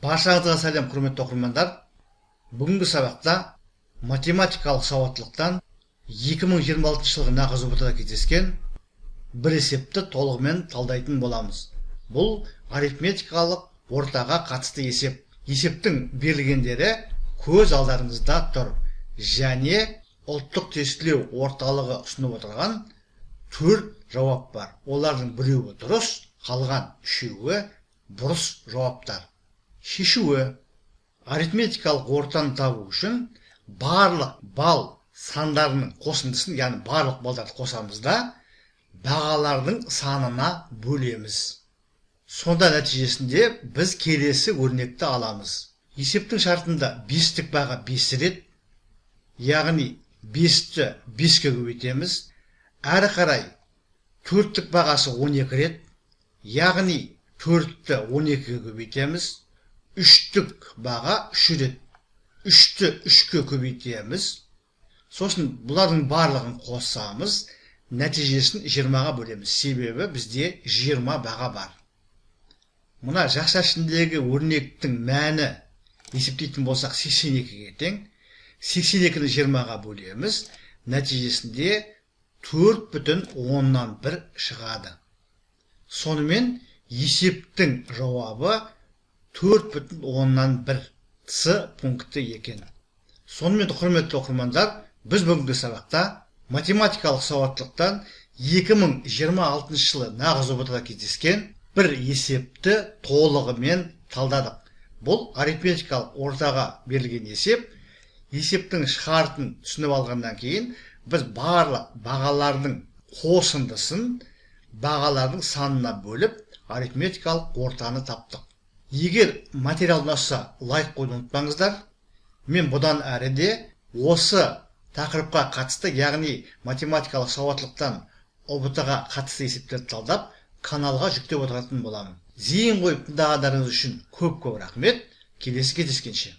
Баршаңызға сәлем, құрметті оқырмандар. Бүгінгі сабақта математикалық сауаттылықтан 2026 жылғы нағыз ұбт-да кездескен бір есепті толығымен талдайтын боламыз. Бұл арифметикалық ортаға қатысты есеп. Есептің берілгендері көз алдарыңызда тұр. Және ұлттық тестілеу орталығы ұсынып отырған 4 жауап бар. Олардың біреуі дұрыс, қалған үшеуі бұрыс жауаптар. Шешуі: арифметикалық ортаны табу үшін барлық бал сандарының қосындысын, яғни барлық балдарды қосамыз да бағалардың санына бөлеміз. Сонда нәтижесінде біз келесі өрнекті аламыз. Есептің шартында 5-тік баға 5 рет, яғни 5-ті 5-ке көбейтеміз. Әрі қарай 4-тік бағасы 12 рет, яғни 4-ті 12-ге көбейтеміз. 3-тік баға 3 рет, 3-ті 3-ке көбейтеміз. Сосын бұлардың барлығын қосамыз, нәтижесін 20-ға бөлеміз. Себебі бізде 20 баға бар. Мұна жақша ішіндегі өрнектің мәні есептейтін болсақ 82-ге тең. 82-ні 20-ға бөлеміз, нәтижесінде 4,1 шығады. Сонымен есептің жауабы 4,1 С пункті екен. Сонымен құрметті оқырмандар, біз бүгінгі сабақта математикалық сауаттылықтан 2026 жылы нағыз ұбт-да кездескен бір есепті толығымен талдадық. Бұл арифметикалық ортаға берілген есеп. Есептің шартын түсініп алғаннан кейін біз барлық бағалардың қосындысын бағалардың санына бөліп арифметикалық ортаны таптық. Егер материал ұнаса, лайк қойды ұмытпаңыздар. Мен бұдан әрі де осы тақырыпқа қатысты, яғни математикалық сауаттылықтан ұбт-ға қатысты есептерді талдап, каналға жүктеп отыратын боламын. Зейін қойып тыңдағандарыңыз үшін көп рахмет. Келесі кездескенше.